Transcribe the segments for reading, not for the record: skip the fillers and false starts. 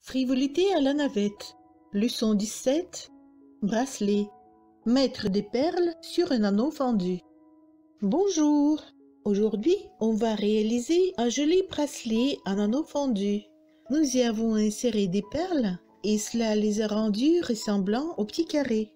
Frivolité à la navette. Leçon 17. Bracelet. Mettre des perles sur un anneau fendu. Bonjour. Aujourd'hui, on va réaliser un joli bracelet en anneau fendu. Nous y avons inséré des perles et cela les a rendus ressemblants aux petits carrés.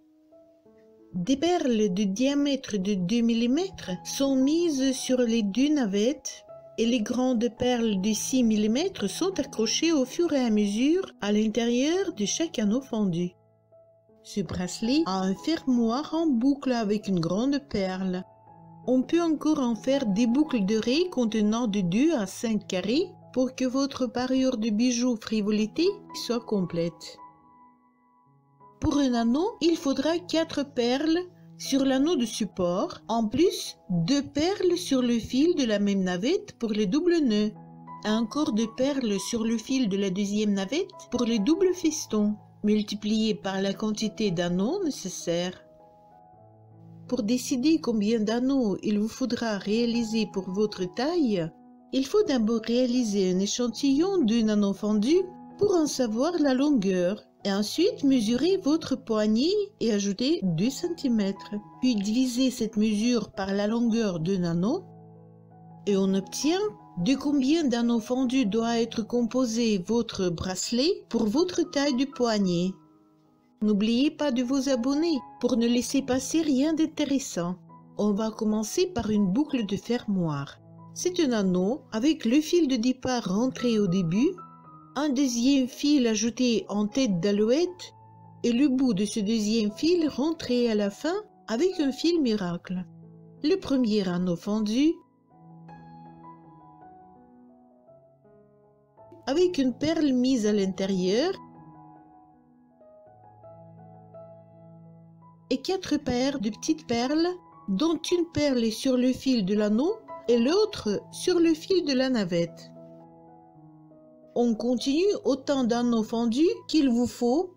Des perles de diamètre de 2 mm sont mises sur les deux navettes et les grandes perles de 6 mm sont accrochées au fur et à mesure à l'intérieur de chaque anneau fendu. Ce bracelet a un fermoir en boucle avec une grande perle. On peut encore en faire des boucles de raies contenant de 2 à 5 carrés pour que votre parure de bijoux frivolité soit complète. Pour un anneau, il faudra 4 perles sur l'anneau de support, en plus 2 perles sur le fil de la même navette pour les doubles nœuds, et encore 2 perles sur le fil de la deuxième navette pour les doubles festons, multipliés par la quantité d'anneaux nécessaires. Pour décider combien d'anneaux il vous faudra réaliser pour votre taille, il faut d'abord réaliser un échantillon d'un anneau fendu pour en savoir la longueur. Et ensuite, mesurez votre poignet et ajoutez 2 cm. Puis divisez cette mesure par la longueur d'un anneau et on obtient de combien d'anneaux fendus doit être composé votre bracelet pour votre taille de poignet. N'oubliez pas de vous abonner pour ne laisser passer rien d'intéressant. On va commencer par une boucle de fermoir. C'est un anneau avec le fil de départ rentré au début, un deuxième fil ajouté en tête d'alouette et le bout de ce deuxième fil rentré à la fin avec un fil miracle. Le premier anneau fendu avec une perle mise à l'intérieur et 4 paires de petites perles dont une perle est sur le fil de l'anneau et l'autre sur le fil de la navette. On continue autant d'anneaux fendus qu'il vous faut.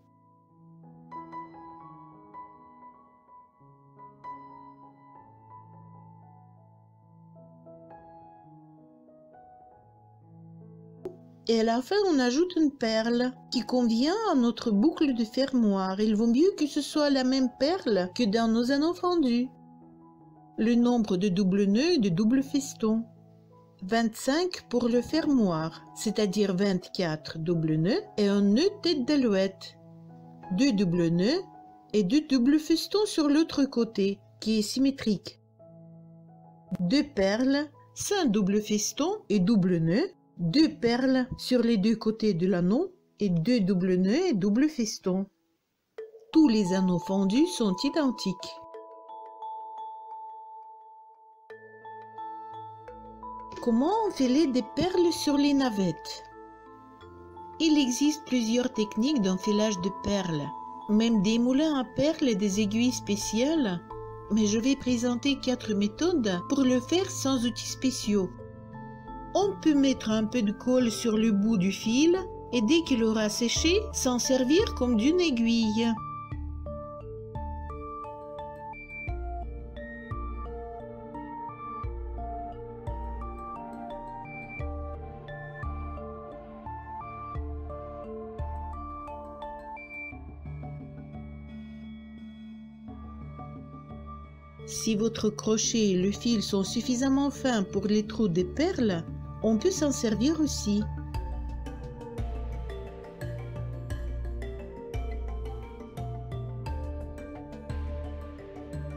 Et à la fin, on ajoute une perle qui convient à notre boucle de fermoir. Il vaut mieux que ce soit la même perle que dans nos anneaux fendus. Le nombre de doubles nœuds et de doubles festons. 25 pour le fermoir, c'est-à-dire 24 doubles nœuds et un nœud tête d'alouette, 2 doubles nœuds et 2 doubles festons sur l'autre côté qui est symétrique, 2 perles, 5 doubles festons et doubles nœuds, 2 perles sur les deux côtés de l'anneau et 2 doubles nœuds et doubles festons. Tous les anneaux fendus sont identiques. Comment enfiler des perles sur les navettes? Il existe plusieurs techniques d'enfilage de perles, même des moulins à perles et des aiguilles spéciales, mais je vais présenter 4 méthodes pour le faire sans outils spéciaux. On peut mettre un peu de colle sur le bout du fil et dès qu'il aura séché, s'en servir comme d'une aiguille. Si votre crochet et le fil sont suffisamment fins pour les trous des perles, on peut s'en servir aussi.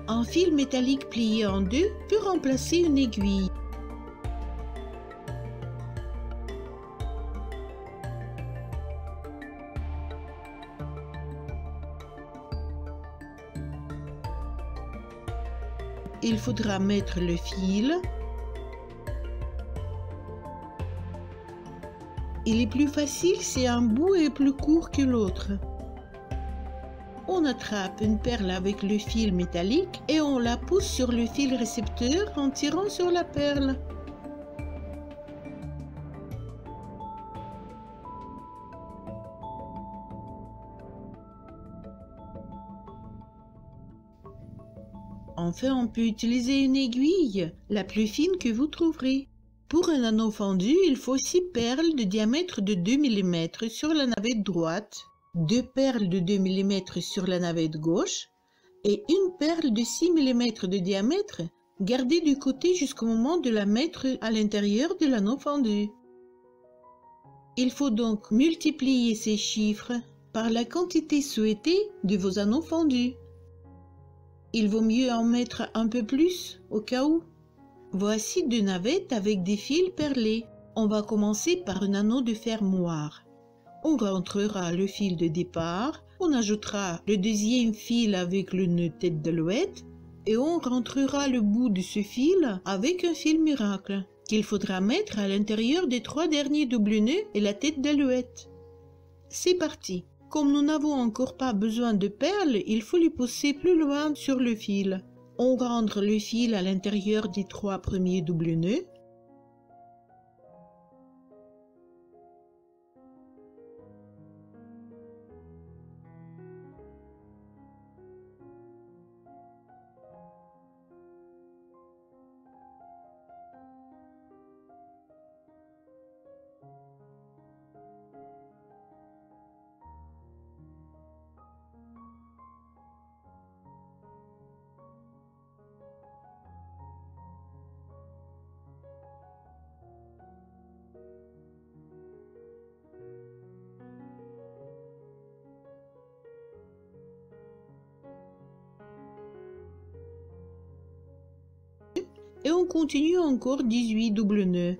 Un fil métallique plié en deux peut remplacer une aiguille. Il faudra mettre le fil. Il est plus facile si un bout est plus court que l'autre. On attrape une perle avec le fil métallique et on la pousse sur le fil récepteur en tirant sur la perle. Enfin, on peut utiliser une aiguille, la plus fine que vous trouverez. Pour un anneau fendu, il faut 6 perles de diamètre de 2 mm sur la navette droite, 2 perles de 2 mm sur la navette gauche et une perle de 6 mm de diamètre gardée du côté jusqu'au moment de la mettre à l'intérieur de l'anneau fendu. Il faut donc multiplier ces chiffres par la quantité souhaitée de vos anneaux fendus. Il vaut mieux en mettre un peu plus au cas où. Voici 2 navettes avec des fils perlés. On va commencer par un anneau de fermoir. On rentrera le fil de départ, on ajoutera le deuxième fil avec le nœud tête d'alouette et on rentrera le bout de ce fil avec un fil miracle qu'il faudra mettre à l'intérieur des 3 derniers doubles nœuds et la tête d'alouette. C'est parti! Comme nous n'avons encore pas besoin de perles, il faut les pousser plus loin sur le fil. On rentre le fil à l'intérieur des 3 premiers doubles nœuds. Et on continue encore 18 doubles nœuds.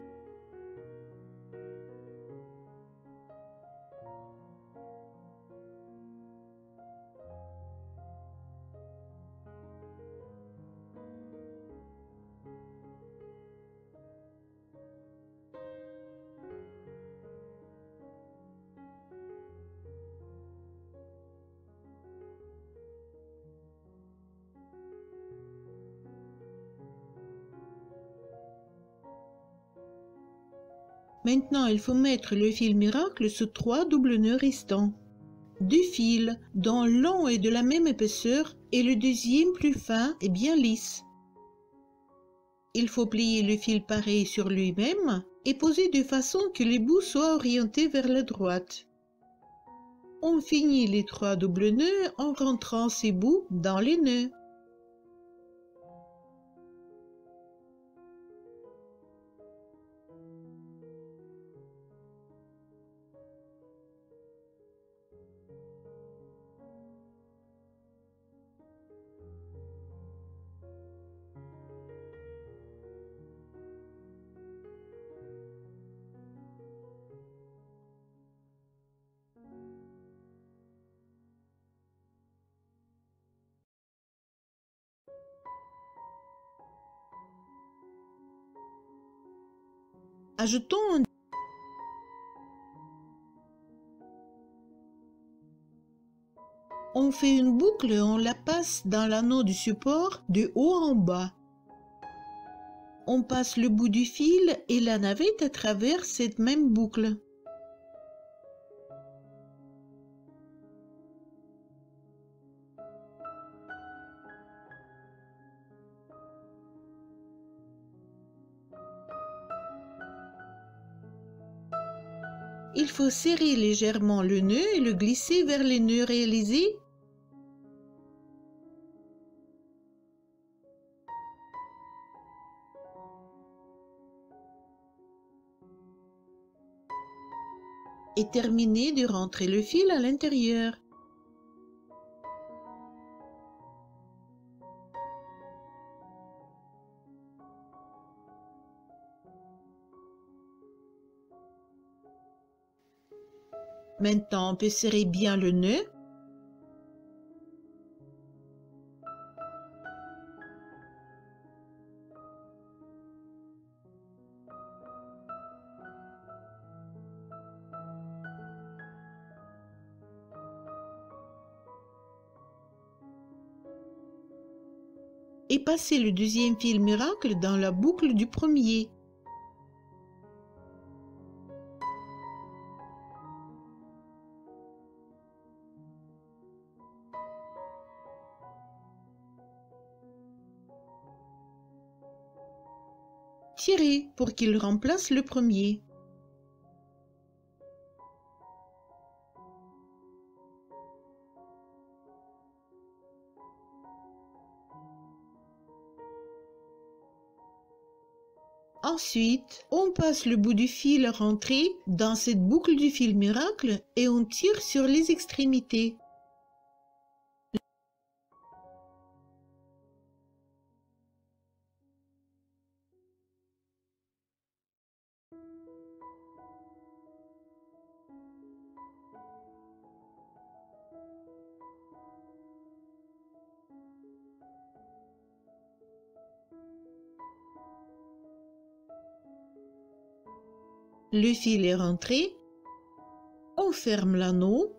Maintenant, il faut mettre le fil miracle sur 3 doubles nœuds restants. 2 fils dont l'un est de la même épaisseur et le deuxième plus fin et bien lisse. Il faut plier le fil pareil sur lui-même et poser de façon que les bouts soient orientés vers la droite. On finit les 3 doubles nœuds en rentrant ces bouts dans les nœuds. Ajoutons On fait une boucle et on la passe dans l'anneau du support de haut en bas. On passe le bout du fil et la navette à travers cette même boucle. Il faut serrer légèrement le nœud et le glisser vers les nœuds réalisés. Et terminer de rentrer le fil à l'intérieur. Maintenant, on peut serrer bien le nœud. Et passer le deuxième fil miracle dans la boucle du premier. tirez pour qu'il remplace le premier. Ensuite, on passe le bout du fil rentré dans cette boucle du fil miracle et on tire sur les extrémités. Le fil est rentré, on ferme l'anneau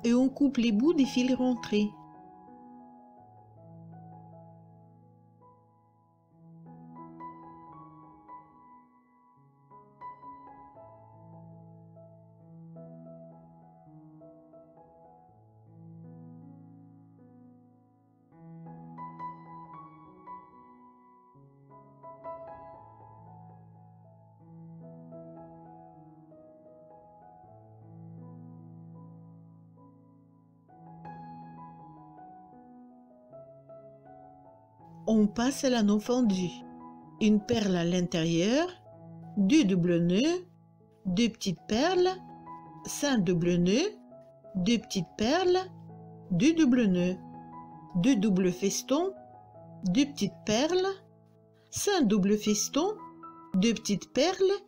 et on coupe les bouts des fils rentrés. On passe à l'anneau fendu. Une perle à l'intérieur, 2 doubles nœuds, 2 petites perles, 5 doubles nœuds, 2 petites perles, 2 doubles nœuds, 2 doubles festons, 2 petites perles, 5 doubles festons, 2 petites perles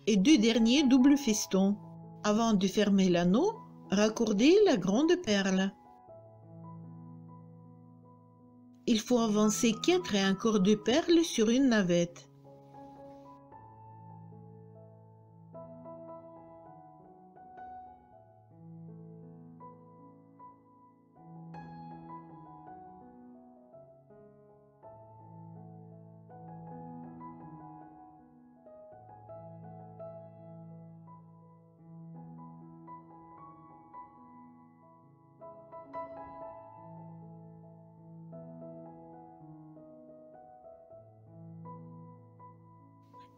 et 2 derniers doubles festons. Avant de fermer l'anneau, raccordez la grande perle. Il faut avancer 4 et un quart de perles sur une navette.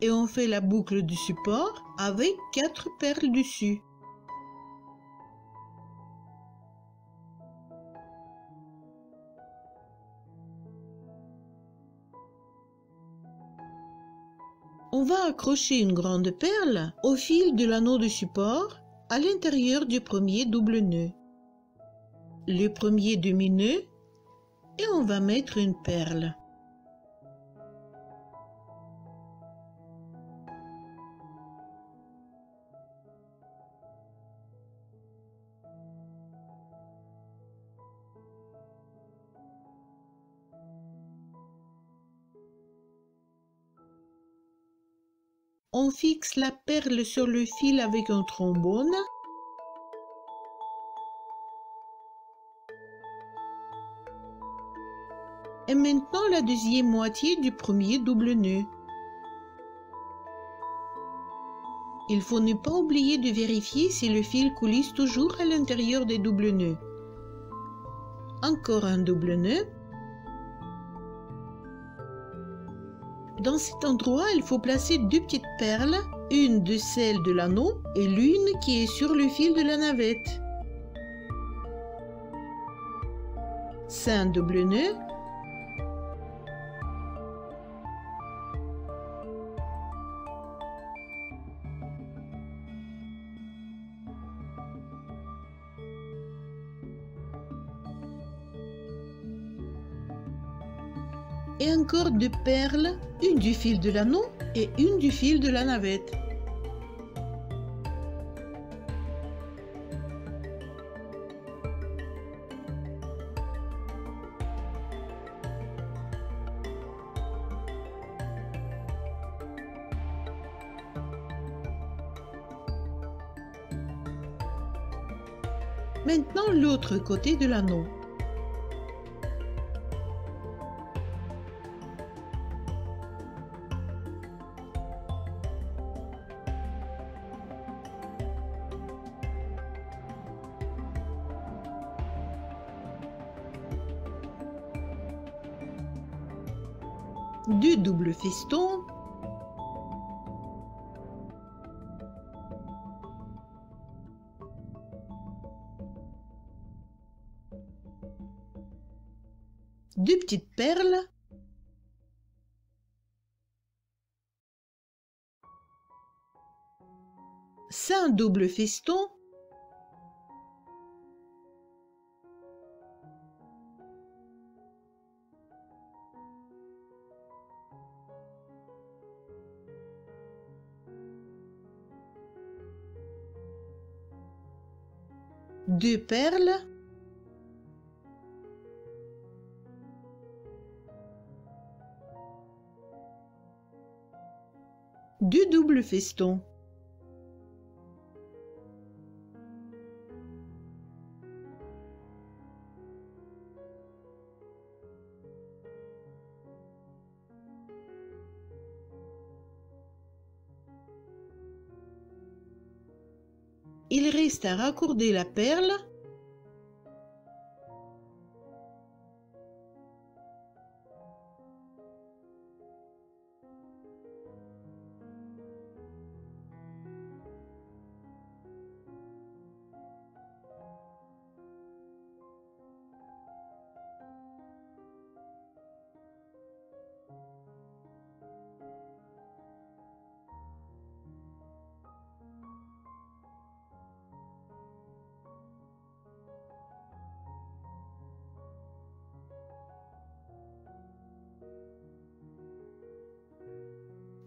Et on fait la boucle du support avec 4 perles dessus. On va accrocher une grande perle au fil de l'anneau de support à l'intérieur du premier double nœud. Le premier demi-nœud et on va mettre une perle. On fixe la perle sur le fil avec un trombone. Et maintenant la deuxième moitié du premier double nœud. Il faut ne pas oublier de vérifier si le fil coulisse toujours à l'intérieur des doubles nœuds. Encore un double nœud. Dans cet endroit, il faut placer 2 petites perles, une de celles de l'anneau et l'une qui est sur le fil de la navette. 5 doubles nœuds. Et encore 2 perles, une du fil de l'anneau et une du fil de la navette. Maintenant l'autre côté de l'anneau. 2 doubles festons, deux petites perles, cinq doubles festons, deux perles, deux doubles festons. Il reste à raccorder la perle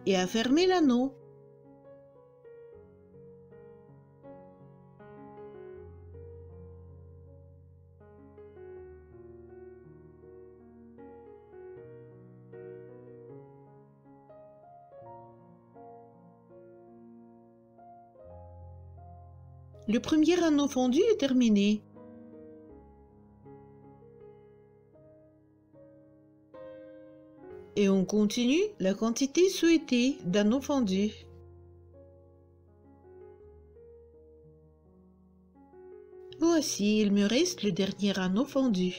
et à fermer l'anneau. Le premier anneau fondu est terminé. Et on continue la quantité souhaitée d'anneaux fondus. Voici, il me reste le dernier anneau fondu.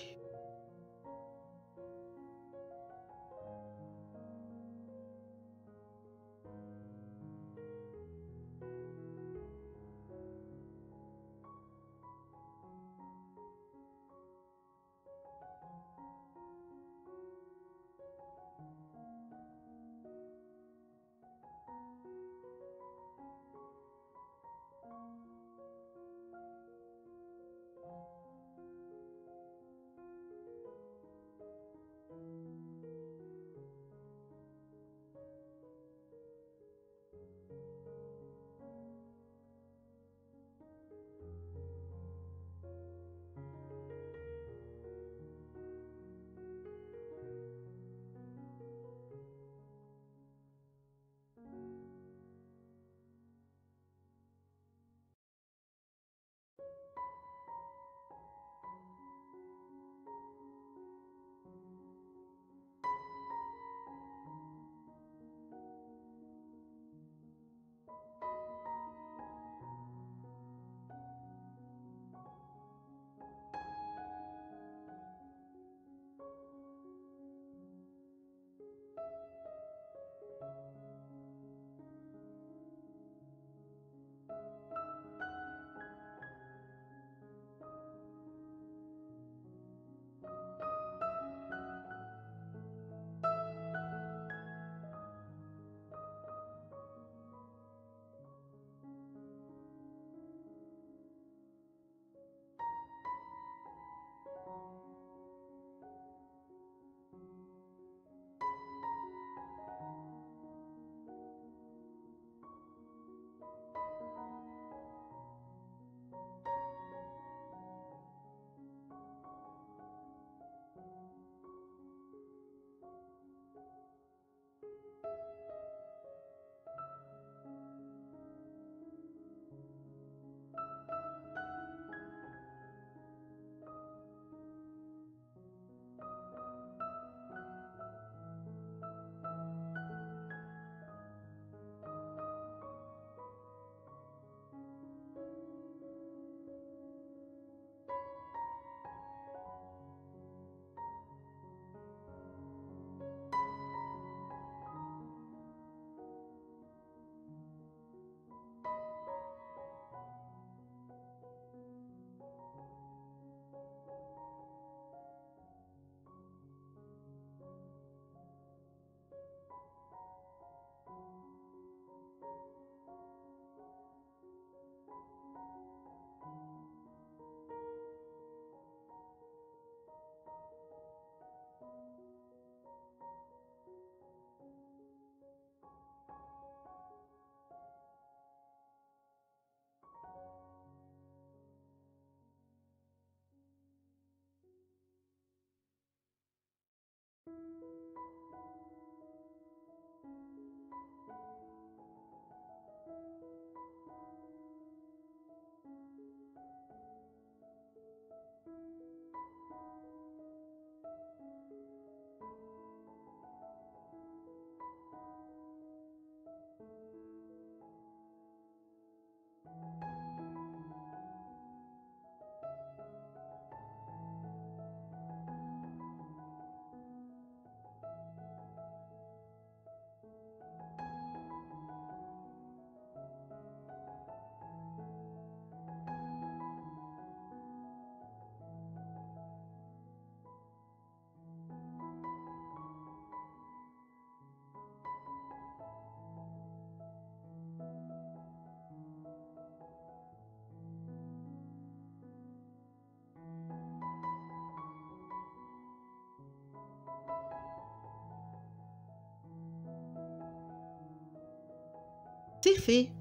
C'est fait.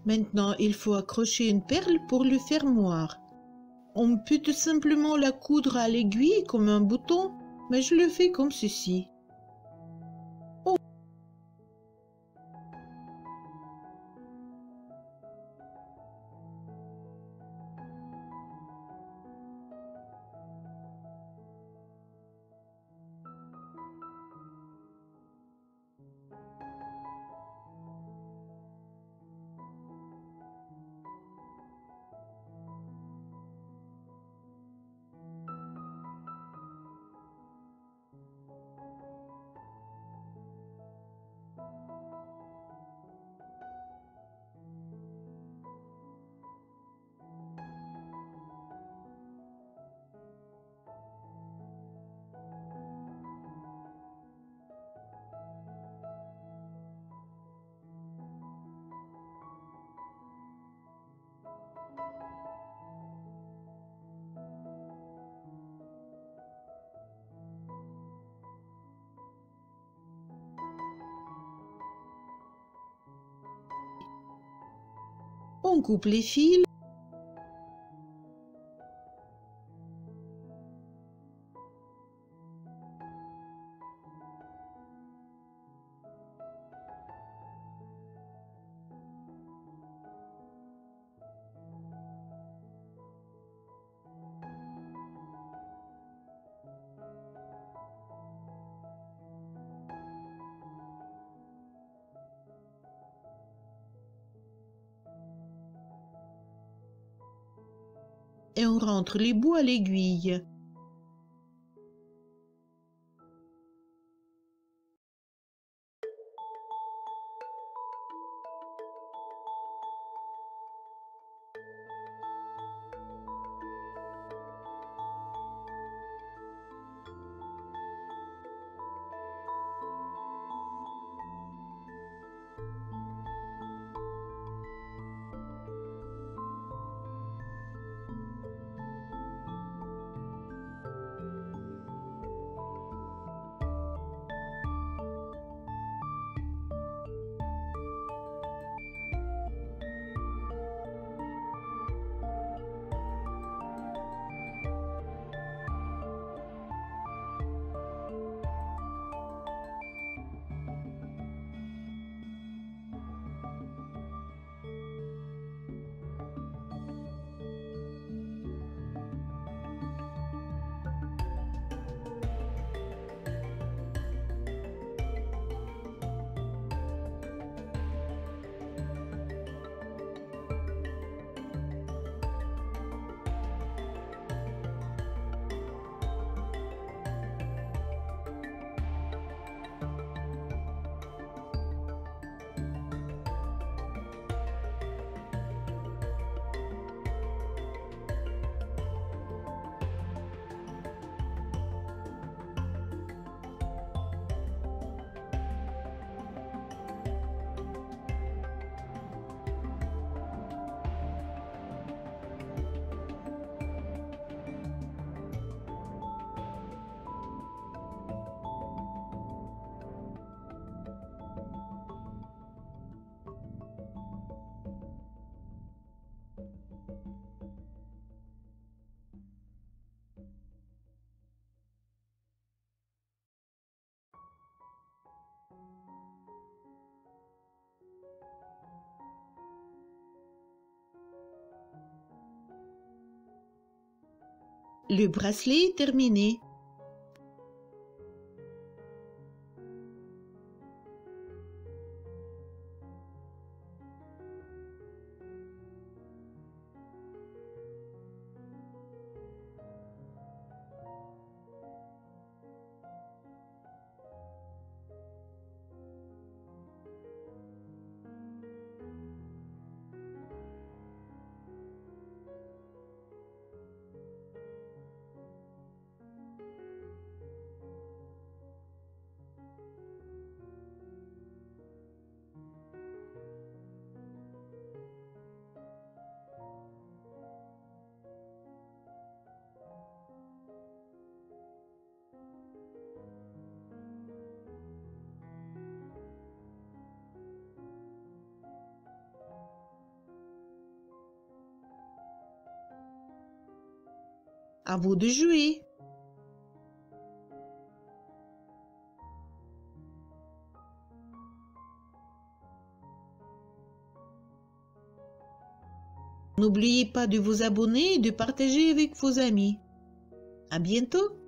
Maintenant, il faut accrocher une perle pour le fermoir. On peut tout simplement la coudre à l'aiguille comme un bouton, mais je le fais comme ceci. On coupe les fils. Et on rentre les bouts à l'aiguille. Le bracelet est terminé. À vous de jouer. N'oubliez pas de vous abonner et de partager avec vos amis. À bientôt!